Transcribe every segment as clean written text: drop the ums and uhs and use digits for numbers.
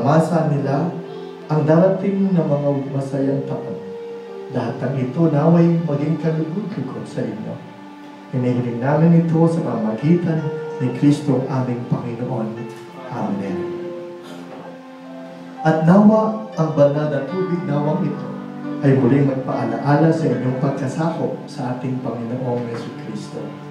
maranasan nila ang darating na mga masayang taon. Lahat ng ito naway maging kalugod-lugod sa inyo. Hinihiling namin ito sa pamamagitan ni Kristo aming Panginoon. Amen. At nawa ang banal na tubig nawang ito ay muling magpaalaala sa inyong pagkasakop sa ating Panginoong Jesucristo.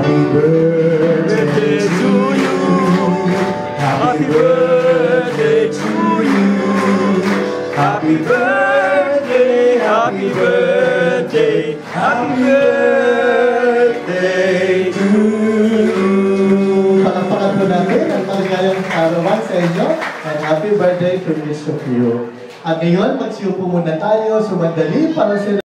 Happy birthday to you. Happy birthday to you. Happy birthday, happy birthday, happy birthday to you. Palakpakan po natin ang maligayang arawan sa inyo and happy birthday to each of you. At ngayon, magsiupo muna tayo sumandali para sa